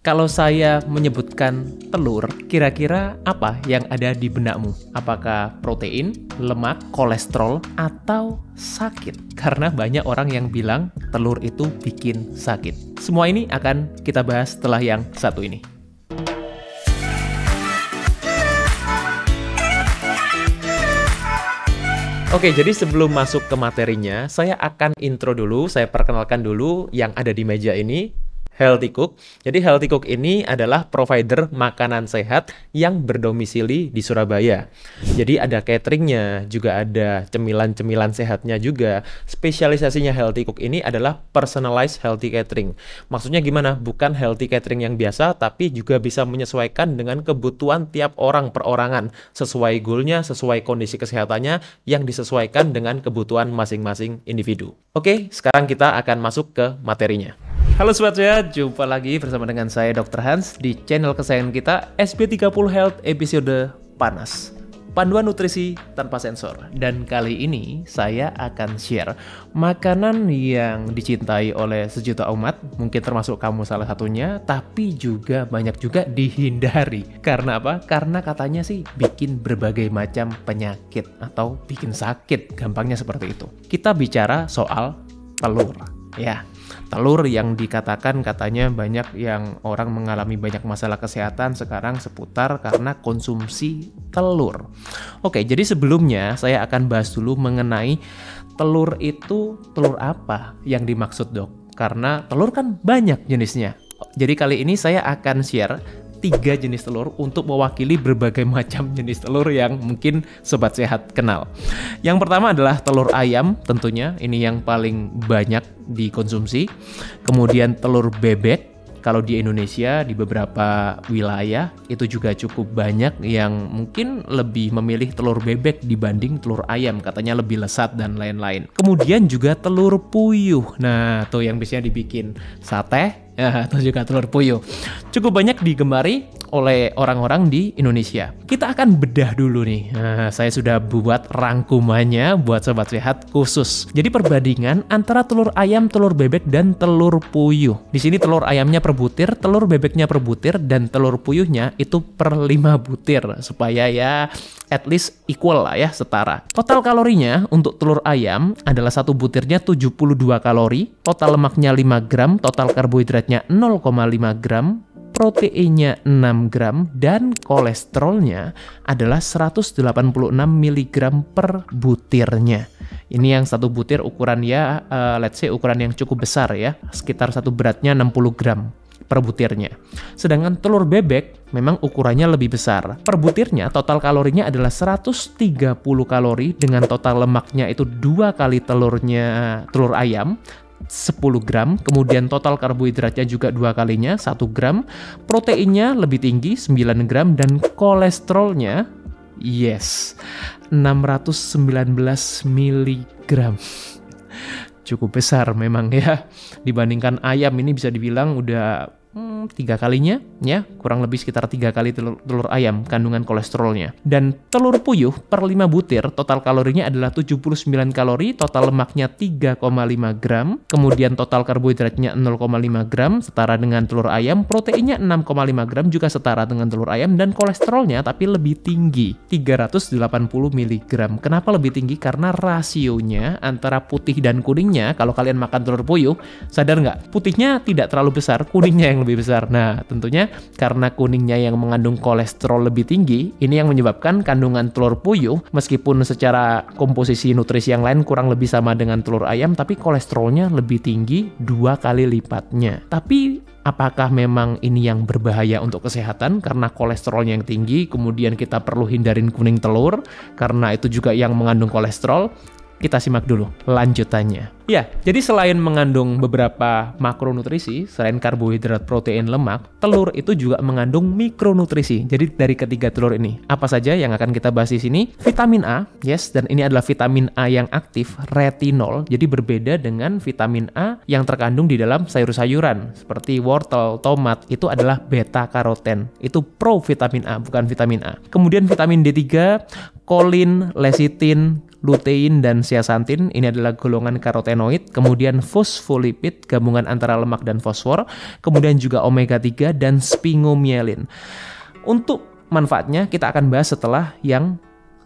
Kalau saya menyebutkan telur, kira-kira apa yang ada di benakmu? Apakah protein, lemak, kolesterol, atau sakit? Karena banyak orang yang bilang telur itu bikin sakit. Semua ini akan kita bahas setelah yang satu ini. Oke, jadi sebelum masuk ke materinya, saya akan intro dulu, saya perkenalkan dulu yang ada di meja ini. Healthy Cook. Jadi Healthy Cook ini adalah provider makanan sehat yang berdomisili di Surabaya. Jadi ada cateringnya, juga ada cemilan-cemilan sehatnya juga. Spesialisasinya Healthy Cook ini adalah personalized healthy catering. Maksudnya gimana? Bukan healthy catering yang biasa, tapi juga bisa menyesuaikan dengan kebutuhan tiap orang perorangan. Sesuai goalnya, sesuai kondisi kesehatannya, yang disesuaikan dengan kebutuhan masing-masing individu. Oke, sekarang kita akan masuk ke materinya. Halo Sobat Sehat, jumpa lagi bersama dengan saya Dr. Hans di channel kesayangan kita SB30 Health episode Panas, panduan nutrisi tanpa sensor. Dan kali ini saya akan share makanan yang dicintai oleh sejuta umat, mungkin termasuk kamu salah satunya, tapi juga banyak juga dihindari. Karena apa? Karena katanya sih bikin berbagai macam penyakit atau bikin sakit, gampangnya seperti itu. Kita bicara soal telur, ya. Telur yang dikatakan katanya banyak yang orang mengalami banyak masalah kesehatan sekarang seputar karena konsumsi telur. Oke, jadi sebelumnya saya akan bahas dulu mengenai telur itu telur apa yang dimaksud dok? Karena telur kan banyak jenisnya. Jadi kali ini saya akan share 3 jenis telur untuk mewakili berbagai macam jenis telur yang mungkin Sobat Sehat kenal. Yang pertama adalah telur ayam tentunya, ini yang paling banyak dikonsumsi. Kemudian telur bebek, kalau di Indonesia di beberapa wilayah itu juga cukup banyak yang mungkin lebih memilih telur bebek dibanding telur ayam, katanya lebih lesat dan lain-lain. Kemudian juga telur puyuh, nah tuh yang biasanya dibikin sate, atau juga telur puyuh. Cukup banyak digemari oleh orang-orang di Indonesia. Kita akan bedah dulu nih. Nah, saya sudah buat rangkumannya buat Sobat Sehat khusus. Jadi perbandingan antara telur ayam, telur bebek, dan telur puyuh. Di sini telur ayamnya per butir, telur bebeknya per butir, dan telur puyuhnya itu per 5 butir. Supaya ya at least equal lah ya, setara. Total kalorinya untuk telur ayam adalah satu butirnya 72 kalori, total lemaknya 5 gram, total karbohidratnya 0,5 gram, proteinnya 6 gram, dan kolesterolnya adalah 186 mg per butirnya. Ini yang satu butir ukuran ya, let's say ukuran yang cukup besar ya, sekitar satu beratnya 60 gram per butirnya. Sedangkan telur bebek memang ukurannya lebih besar. Per butirnya total kalorinya adalah 130 kalori dengan total lemaknya itu 2 kali telur ayam 10 gram, kemudian total karbohidratnya juga 2 kalinya 1 gram, proteinnya lebih tinggi 9 gram, dan kolesterolnya 619 mg. Cukup besar memang ya, dibandingkan ayam ini bisa dibilang udah 3 kalinya ya, kurang lebih sekitar 3 kali telur ayam kandungan kolesterolnya. Dan telur puyuh per 5 butir total kalorinya adalah 79 kalori, total lemaknya 3,5 gram, kemudian total karbohidratnya 0,5 gram setara dengan telur ayam, proteinnya 6,5 gram juga setara dengan telur ayam, dan kolesterolnya tapi lebih tinggi 380 mg. Kenapa lebih tinggi? Karena rasionya antara putih dan kuningnya. Kalau kalian makan telur puyuh, sadar nggak? Putihnya tidak terlalu besar, kuningnya yang lebih besar. Nah, tentunya karena kuningnya yang mengandung kolesterol lebih tinggi, ini yang menyebabkan kandungan telur puyuh meskipun secara komposisi nutrisi yang lain kurang lebih sama dengan telur ayam, tapi kolesterolnya lebih tinggi 2 kali lipatnya. Tapi apakah memang ini yang berbahaya untuk kesehatan karena kolesterolnya yang tinggi, kemudian kita perlu hindarin kuning telur karena itu juga yang mengandung kolesterol? Kita simak dulu lanjutannya. Ya, jadi selain mengandung beberapa makronutrisi, selain karbohidrat, protein, lemak, telur itu juga mengandung mikronutrisi. Jadi dari ketiga telur ini, apa saja yang akan kita bahas di sini? Vitamin A, yes, dan ini adalah vitamin A yang aktif, retinol. Jadi berbeda dengan vitamin A yang terkandung di dalam sayur-sayuran seperti wortel, tomat, itu adalah beta karoten. Itu provitamin A, bukan vitamin A. Kemudian vitamin D3, kolin, lecitin, lutein dan zeaxanthin, ini adalah golongan karotenoid, kemudian fosfolipid, gabungan antara lemak dan fosfor, kemudian juga omega 3 dan sphingomyelin. Untuk manfaatnya kita akan bahas setelah yang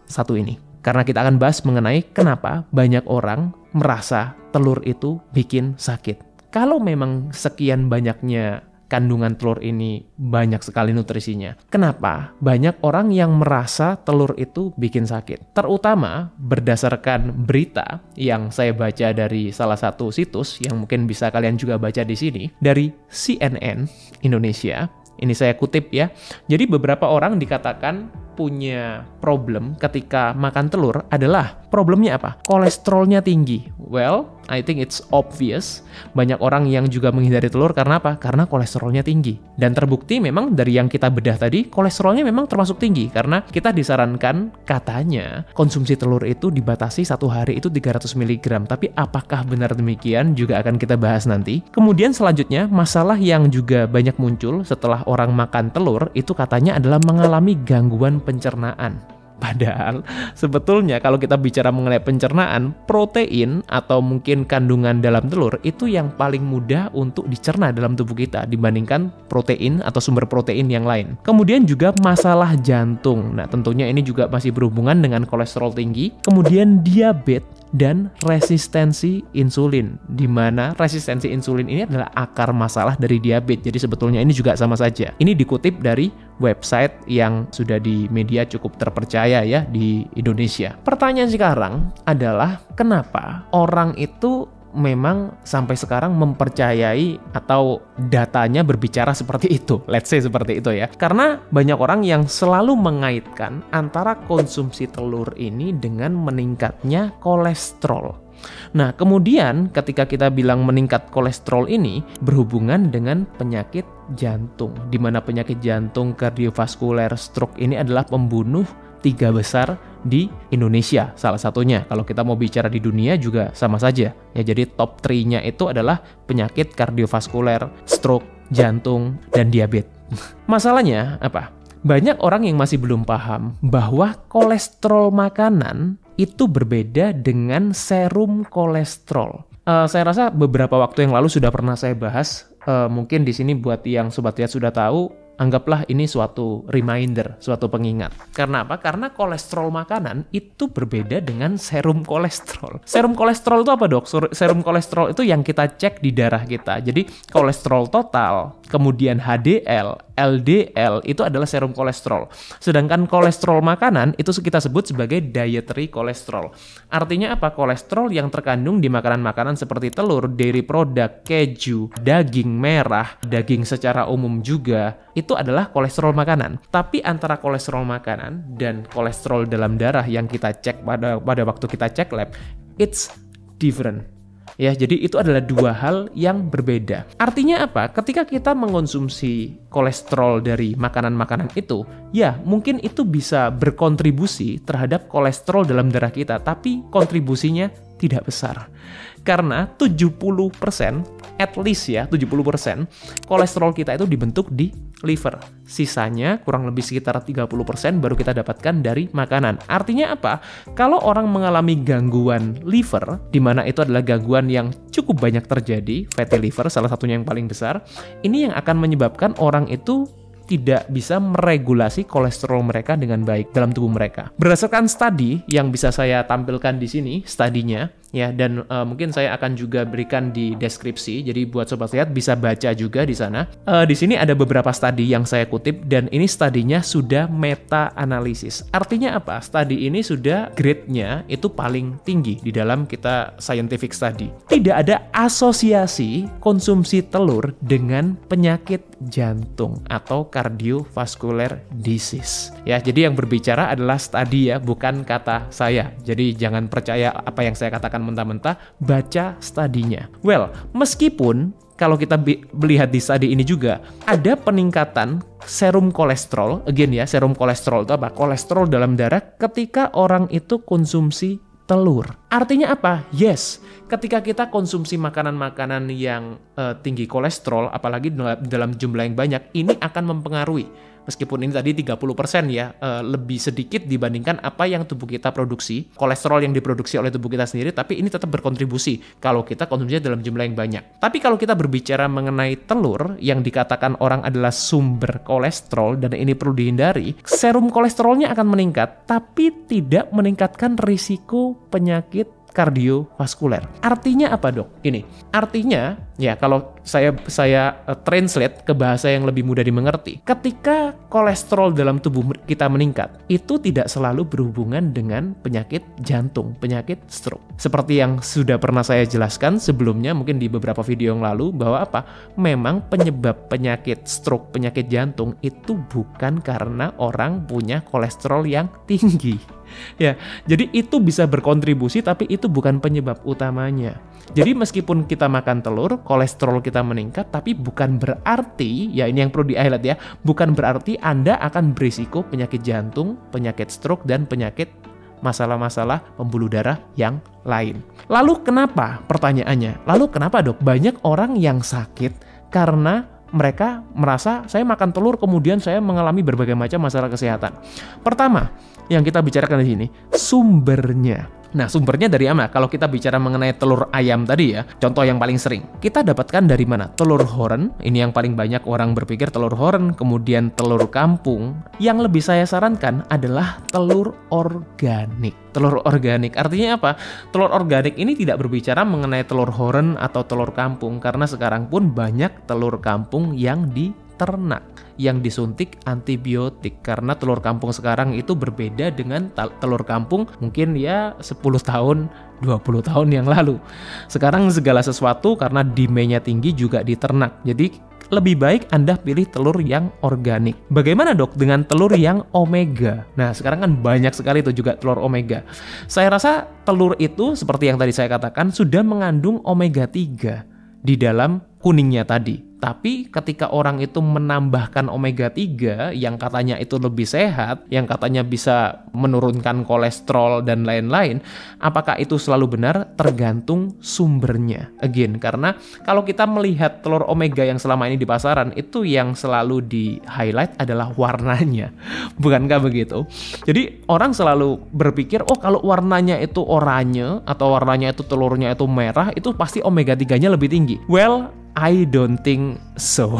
satu ini. Karena kita akan bahas mengenai kenapa banyak orang merasa telur itu bikin sakit. Kalau memang sekian banyaknya kandungan telur ini banyak sekali nutrisinya, kenapa banyak orang yang merasa telur itu bikin sakit? Terutama berdasarkan berita yang saya baca dari salah satu situs yang mungkin bisa kalian juga baca di sini, dari CNN Indonesia. Ini saya kutip ya. Jadi beberapa orang dikatakan punya problem ketika makan telur adalah problemnya apa? Kolesterolnya tinggi. Well, I think it's obvious. Banyak orang yang juga menghindari telur karena apa? Karena kolesterolnya tinggi. Dan terbukti memang dari yang kita bedah tadi, kolesterolnya memang termasuk tinggi. Karena kita disarankan katanya konsumsi telur itu dibatasi satu hari itu 300 mg. Tapi apakah benar demikian? Juga akan kita bahas nanti. Kemudian selanjutnya, masalah yang juga banyak muncul setelah orang makan telur itu katanya adalah mengalami gangguan pencernaan. Padahal sebetulnya kalau kita bicara mengenai pencernaan, protein atau mungkin kandungan dalam telur itu yang paling mudah untuk dicerna dalam tubuh kita dibandingkan protein atau sumber protein yang lain. Kemudian juga masalah jantung. Nah, tentunya ini juga masih berhubungan dengan kolesterol tinggi. Kemudian diabetes dan resistensi insulin, di mana resistensi insulin ini adalah akar masalah dari diabetes. Jadi sebetulnya ini juga sama saja. Ini dikutip dari website yang sudah di media cukup terpercaya ya di Indonesia. Pertanyaan sekarang adalah kenapa orang itu memang sampai sekarang mempercayai atau datanya berbicara seperti itu. Let's say seperti itu ya. Karena banyak orang yang selalu mengaitkan antara konsumsi telur ini dengan meningkatnya kolesterol. Nah, kemudian ketika kita bilang meningkat kolesterol ini berhubungan dengan penyakit jantung, di mana penyakit jantung, kardiovaskuler, stroke ini adalah pembunuh 3 besar di Indonesia, salah satunya. Kalau kita mau bicara di dunia juga sama saja. Ya, jadi top 3-nya itu adalah penyakit kardiovaskuler, stroke, jantung, dan diabetes. Masalahnya apa? Banyak orang yang masih belum paham bahwa kolesterol makanan itu berbeda dengan serum kolesterol. Saya rasa beberapa waktu yang lalu sudah pernah saya bahas. Mungkin di sini buat yang Sobat Lihat sudah tahu, anggaplah ini suatu reminder, suatu pengingat. Karena apa? Karena kolesterol makanan itu berbeda dengan serum kolesterol. Serum kolesterol itu apa, Dok? Serum kolesterol itu yang kita cek di darah kita. Jadi kolesterol total, kemudian HDL, LDL itu adalah serum kolesterol. Sedangkan kolesterol makanan itu kita sebut sebagai dietary kolesterol. Artinya apa? Kolesterol yang terkandung di makanan-makanan seperti telur, dairy product, keju, daging merah, daging secara umum juga, itu adalah kolesterol makanan. Tapi antara kolesterol makanan dan kolesterol dalam darah yang kita cek pada waktu kita cek lab, it's different. Ya, jadi itu adalah 2 hal yang berbeda. Artinya apa? Ketika kita mengonsumsi kolesterol dari makanan-makanan itu, ya mungkin itu bisa berkontribusi terhadap kolesterol dalam darah kita, tapi kontribusinya tidak besar. Karena 70%, at least ya 70%, kolesterol kita itu dibentuk di liver. Sisanya kurang lebih sekitar 30% baru kita dapatkan dari makanan. Artinya apa? Kalau orang mengalami gangguan liver, di mana itu adalah gangguan yang cukup banyak terjadi, fatty liver salah satunya yang paling besar, ini yang akan menyebabkan orang itu tidak bisa meregulasi kolesterol mereka dengan baik dalam tubuh mereka. Berdasarkan studi yang bisa saya tampilkan di sini, studinya, ya, dan mungkin saya akan juga berikan di deskripsi. Jadi buat Sobat Lihat bisa baca juga di sana. Di sini ada beberapa studi yang saya kutip dan ini studinya sudah meta-analisis. Artinya apa? Studi ini sudah grade-nya itu paling tinggi di dalam kita scientific study. Tidak ada asosiasi konsumsi telur dengan penyakit jantung atau cardiovascular disease. Ya, jadi yang berbicara adalah studi ya, bukan kata saya. Jadi jangan percaya apa yang saya katakan mentah-mentah, baca studinya. Well, meskipun kalau kita melihat di studi ini juga ada peningkatan serum kolesterol, again ya, serum kolesterol itu apa? Kolesterol dalam darah ketika orang itu konsumsi telur. Artinya apa? Yes, ketika kita konsumsi makanan-makanan yang tinggi kolesterol, apalagi dalam jumlah yang banyak, ini akan mempengaruhi. Meskipun ini tadi 30% ya, lebih sedikit dibandingkan apa yang tubuh kita produksi, kolesterol yang diproduksi oleh tubuh kita sendiri, tapi ini tetap berkontribusi kalau kita konsumsinya dalam jumlah yang banyak. Tapi kalau kita berbicara mengenai telur, yang dikatakan orang adalah sumber kolesterol, dan ini perlu dihindari, serum kolesterolnya akan meningkat, tapi tidak meningkatkan risiko penyakit kardiovaskuler. Artinya apa, Dok? Ini artinya ya, kalau saya translate ke bahasa yang lebih mudah dimengerti, ketika kolesterol dalam tubuh kita meningkat, itu tidak selalu berhubungan dengan penyakit jantung, penyakit stroke. Seperti yang sudah pernah saya jelaskan sebelumnya, mungkin di beberapa video yang lalu, bahwa memang penyebab penyakit stroke, penyakit jantung itu bukan karena orang punya kolesterol yang tinggi. Ya, jadi itu bisa berkontribusi, tapi itu bukan penyebab utamanya. Jadi meskipun kita makan telur, kolesterol kita meningkat, tapi bukan berarti, ya ini yang perlu di-highlight ya, bukan berarti Anda akan berisiko penyakit jantung, penyakit stroke, dan penyakit masalah-masalah pembuluh darah yang lain. Lalu kenapa? Pertanyaannya, lalu kenapa, Dok? Banyak orang yang sakit karena mereka merasa saya makan telur kemudian saya mengalami berbagai macam masalah kesehatan. Pertama, yang kita bicarakan di sini, sumbernya. Nah, sumbernya dari mana? Kalau kita bicara mengenai telur ayam tadi ya, contoh yang paling sering, kita dapatkan dari mana? Telur horen, ini yang paling banyak orang berpikir telur horen, kemudian telur kampung. Yang lebih saya sarankan adalah telur organik. Telur organik, artinya apa? Telur organik ini tidak berbicara mengenai telur horen atau telur kampung, karena sekarang pun banyak telur kampung yang ternak yang disuntik antibiotik, karena telur kampung sekarang itu berbeda dengan telur kampung mungkin ya 10 tahun 20 tahun yang lalu. Sekarang segala sesuatu karena demand-nya tinggi juga di ternak, jadi lebih baik Anda pilih telur yang organik. Bagaimana, Dok, dengan telur yang omega? Nah, sekarang kan banyak sekali itu juga telur omega. Saya rasa telur itu seperti yang tadi saya katakan sudah mengandung omega 3 di dalam kuningnya tadi. Tapi ketika orang itu menambahkan omega 3 yang katanya itu lebih sehat, yang katanya bisa menurunkan kolesterol dan lain-lain, apakah itu selalu benar? Tergantung sumbernya. Again, karena kalau kita melihat telur omega yang selama ini di pasaran, itu yang selalu di-highlight adalah warnanya. Bukankah begitu? Jadi orang selalu berpikir, oh kalau warnanya itu oranye atau warnanya itu telurnya itu merah, itu pasti omega 3-nya lebih tinggi. Well, I don't think so.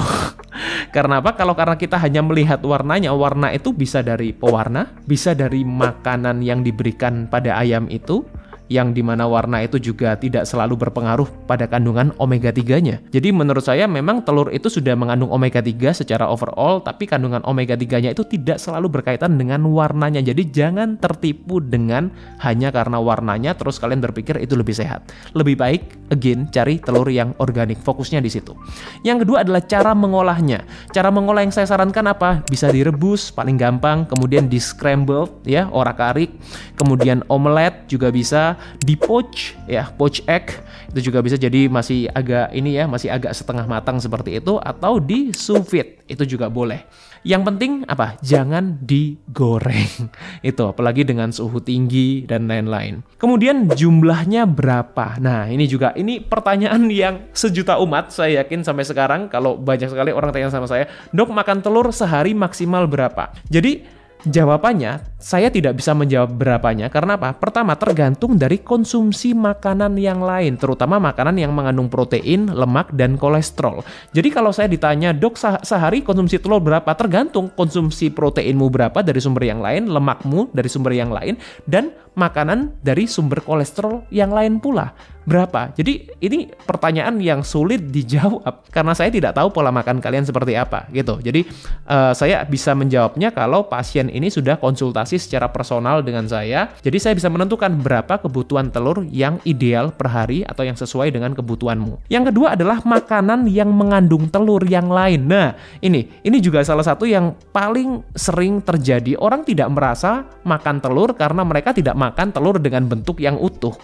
Karena apa? Karena kita hanya melihat warnanya, warna itu bisa dari pewarna, bisa dari makanan yang diberikan pada ayam itu, yang dimana warna itu juga tidak selalu berpengaruh pada kandungan omega 3-nya. Jadi menurut saya memang telur itu sudah mengandung omega 3 secara overall, tapi kandungan omega 3-nya itu tidak selalu berkaitan dengan warnanya. Jadi jangan tertipu dengan hanya karena warnanya terus kalian berpikir itu lebih sehat. Lebih baik again cari telur yang organik, fokusnya di situ. Yang kedua adalah cara mengolahnya. Cara mengolah yang saya sarankan apa? Bisa direbus paling gampang, kemudian di scrambled ya, orak-arik, kemudian omelet juga bisa, di poach ya, poach egg itu juga bisa, jadi masih agak setengah matang seperti itu, atau di sous vide itu juga boleh. Yang penting apa? Jangan digoreng. Itu apalagi dengan suhu tinggi dan lain-lain. Kemudian jumlahnya berapa? Nah, ini pertanyaan yang sejuta umat saya yakin sampai sekarang. Kalau banyak sekali orang tanya sama saya, "Dok, makan telur sehari maksimal berapa?" Jadi jawabannya, saya tidak bisa menjawab berapanya. Karena apa? Pertama, tergantung dari konsumsi makanan yang lain, terutama makanan yang mengandung protein, lemak, dan kolesterol. Jadi kalau saya ditanya, "Dok, sehari konsumsi telur berapa?" Tergantung konsumsi proteinmu berapa dari sumber yang lain, lemakmu dari sumber yang lain, dan makanan dari sumber kolesterol yang lain pula berapa. Jadi ini pertanyaan yang sulit dijawab karena saya tidak tahu pola makan kalian seperti apa gitu. Jadi saya bisa menjawabnya kalau pasien ini sudah konsultasi secara personal dengan saya. Jadi saya bisa menentukan berapa kebutuhan telur yang ideal per hari atau yang sesuai dengan kebutuhanmu. Yang kedua adalah makanan yang mengandung telur yang lain. Nah, ini juga salah satu yang paling sering terjadi. Orang tidak merasa makan telur karena mereka tidak makan telur dengan bentuk yang utuh.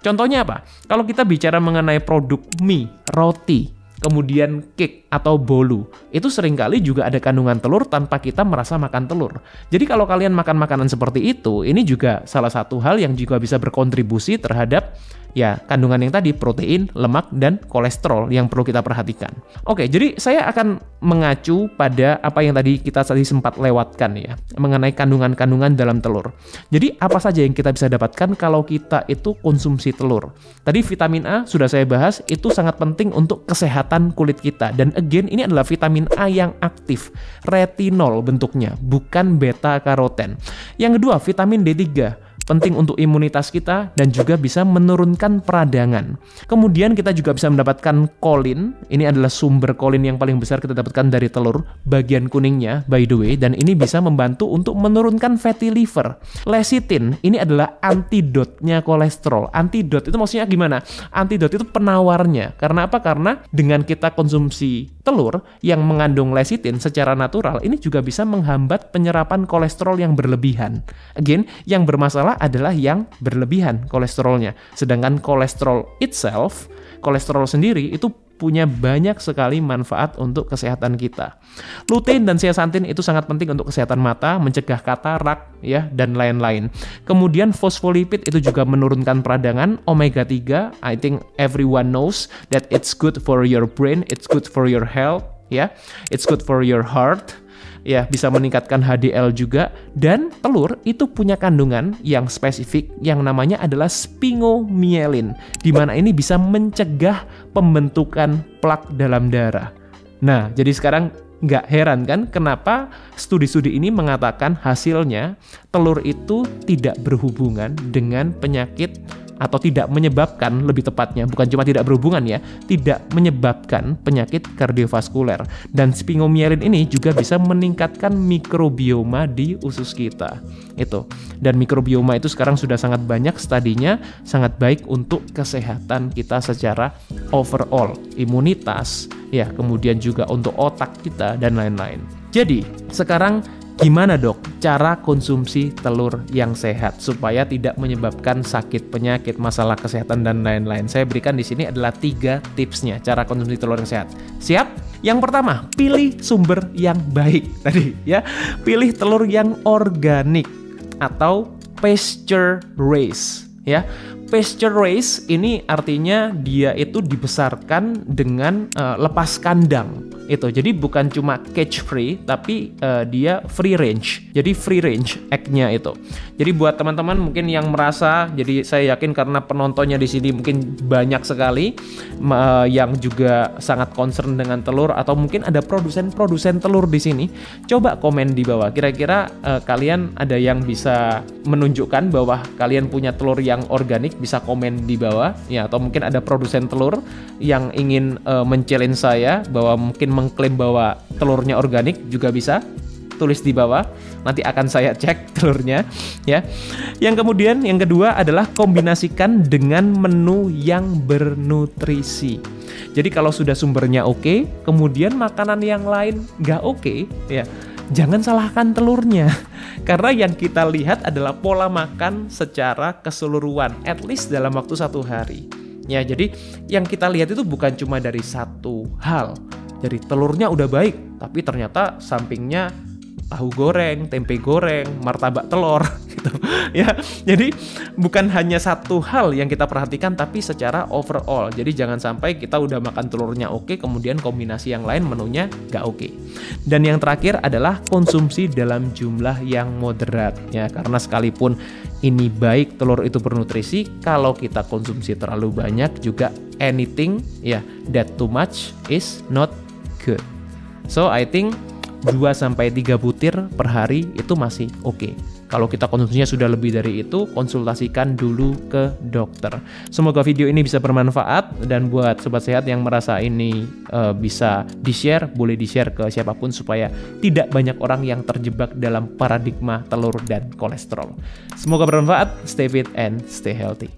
Contohnya apa? Kalau kita bicara mengenai produk mie, roti, kemudian cake atau bolu, itu seringkali juga ada kandungan telur tanpa kita merasa makan telur. Jadi kalau kalian makan makanan seperti itu, ini juga salah satu hal yang juga bisa berkontribusi terhadap Ya, kandungan yang tadi, protein, lemak, dan kolesterol yang perlu kita perhatikan. Oke, jadi saya akan mengacu pada apa yang tadi kita sempat lewatkan ya, mengenai kandungan-kandungan dalam telur. Jadi, apa saja yang kita bisa dapatkan kalau kita itu konsumsi telur? Tadi vitamin A sudah saya bahas, itu sangat penting untuk kesehatan kulit kita. Dan again, ini adalah vitamin A yang aktif, retinol bentuknya, bukan beta-karoten. Yang kedua, vitamin D3. Penting untuk imunitas kita dan juga bisa menurunkan peradangan. Kemudian kita juga bisa mendapatkan kolin. Ini adalah sumber kolin yang paling besar kita dapatkan dari telur, bagian kuningnya by the way, dan ini bisa membantu untuk menurunkan fatty liver. Lecithin, ini adalah antidotnya kolesterol. Antidot itu maksudnya gimana? Antidot itu penawarnya. Karena apa? Karena dengan kita konsumsi telur yang mengandung lecithin secara natural, ini juga bisa menghambat penyerapan kolesterol yang berlebihan. Again, yang bermasalah adalah yang berlebihan kolesterolnya. Sedangkan kolesterol itself, kolesterol sendiri itu punya banyak sekali manfaat untuk kesehatan kita. Lutein dan zeaxanthin itu sangat penting untuk kesehatan mata, mencegah katarak ya dan lain-lain. Kemudian fosfolipid itu juga menurunkan peradangan. Omega 3, I think everyone knows that it's good for your brain, it's good for your health ya. It's good for your heart. Ya, bisa meningkatkan HDL juga. Dan telur itu punya kandungan yang spesifik yang namanya adalah sphingomyelin, di mana ini bisa mencegah pembentukan plak dalam darah. Nah, jadi sekarang nggak heran kan kenapa studi-studi ini mengatakan hasilnya telur itu tidak berhubungan dengan penyakit atau tidak menyebabkan, lebih tepatnya, bukan cuma tidak berhubungan ya, tidak menyebabkan penyakit kardiovaskuler. Dan sphingomyelin ini juga bisa meningkatkan mikrobioma di usus kita. Itu. Dan mikrobioma itu sekarang sudah sangat banyak studinya, sangat baik untuk kesehatan kita secara overall, imunitas, ya, kemudian juga untuk otak kita dan lain-lain. Jadi, sekarang gimana dok cara konsumsi telur yang sehat supaya tidak menyebabkan sakit, penyakit, masalah kesehatan dan lain-lain? Saya berikan di sini adalah 3 tipsnya cara konsumsi telur yang sehat. Siap? Yang pertama, pilih sumber yang baik tadi ya. Pilih telur yang organik atau pasture raised ya. Pasture raised ini artinya dia itu dibesarkan dengan lepas kandang. Itu. Jadi bukan cuma cage free, tapi dia free range. Jadi free range egg-nya itu. Jadi buat teman-teman mungkin yang merasa, jadi saya yakin karena penontonnya di sini mungkin banyak sekali yang juga sangat concern dengan telur, atau mungkin ada produsen telur di sini. Coba komen di bawah. Kira-kira kalian ada yang bisa menunjukkan bahwa kalian punya telur yang organik, bisa komen di bawah ya, atau mungkin ada produsen telur yang ingin men-challenge saya bahwa mungkin mengklaim bahwa telurnya organik, juga bisa tulis di bawah, nanti akan saya cek telurnya ya. Yang kemudian yang kedua adalah kombinasikan dengan menu yang bernutrisi. Jadi kalau sudah sumbernya oke, kemudian makanan yang lain nggak oke ya, jangan salahkan telurnya. Karena yang kita lihat adalah pola makan secara keseluruhan, at least dalam waktu 1 hari. Ya, jadi yang kita lihat itu bukan cuma dari satu hal. Jadi telurnya udah baik, tapi ternyata sampingnya tahu goreng, tempe goreng, martabak telur gitu. Ya, jadi bukan hanya satu hal yang kita perhatikan, tapi secara overall. Jadi jangan sampai kita udah makan telurnya oke, kemudian kombinasi yang lain menunya nggak oke. Dan yang terakhir adalah konsumsi dalam jumlah yang moderat ya, karena sekalipun ini baik telur itu bernutrisi, kalau kita konsumsi terlalu banyak juga anything ya that too much is not good. So I think 2-3 butir per hari itu masih oke. Kalau kita konsumsinya sudah lebih dari itu, konsultasikan dulu ke dokter. Semoga video ini bisa bermanfaat, dan buat sobat sehat yang merasa ini bisa di-share, boleh di-share ke siapapun supaya tidak banyak orang yang terjebak dalam paradigma telur dan kolesterol. Semoga bermanfaat, stay fit and stay healthy.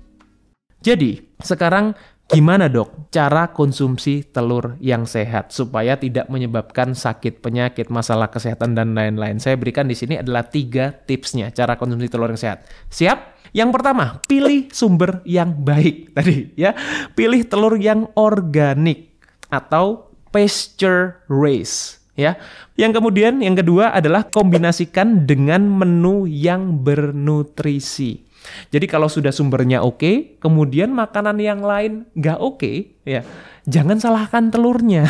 Jadi, sekarang gimana dok cara konsumsi telur yang sehat supaya tidak menyebabkan sakit, penyakit, masalah kesehatan dan lain-lain? Saya berikan di sini adalah 3 tipsnya cara konsumsi telur yang sehat. Siap? Yang pertama, pilih sumber yang baik tadi ya. Pilih telur yang organik atau pasture raised ya. Yang kemudian yang kedua adalah kombinasikan dengan menu yang bernutrisi. Jadi kalau sudah sumbernya oke, kemudian makanan yang lain nggak oke, ya jangan salahkan telurnya.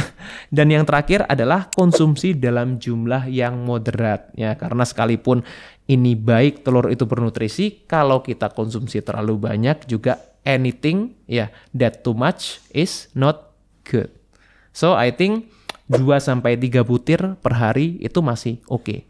Dan yang terakhir adalah konsumsi dalam jumlah yang moderat, ya karena sekalipun ini baik telur itu bernutrisi, kalau kita konsumsi terlalu banyak juga anything ya that too much is not good. So I think 2-3 butir per hari itu masih oke.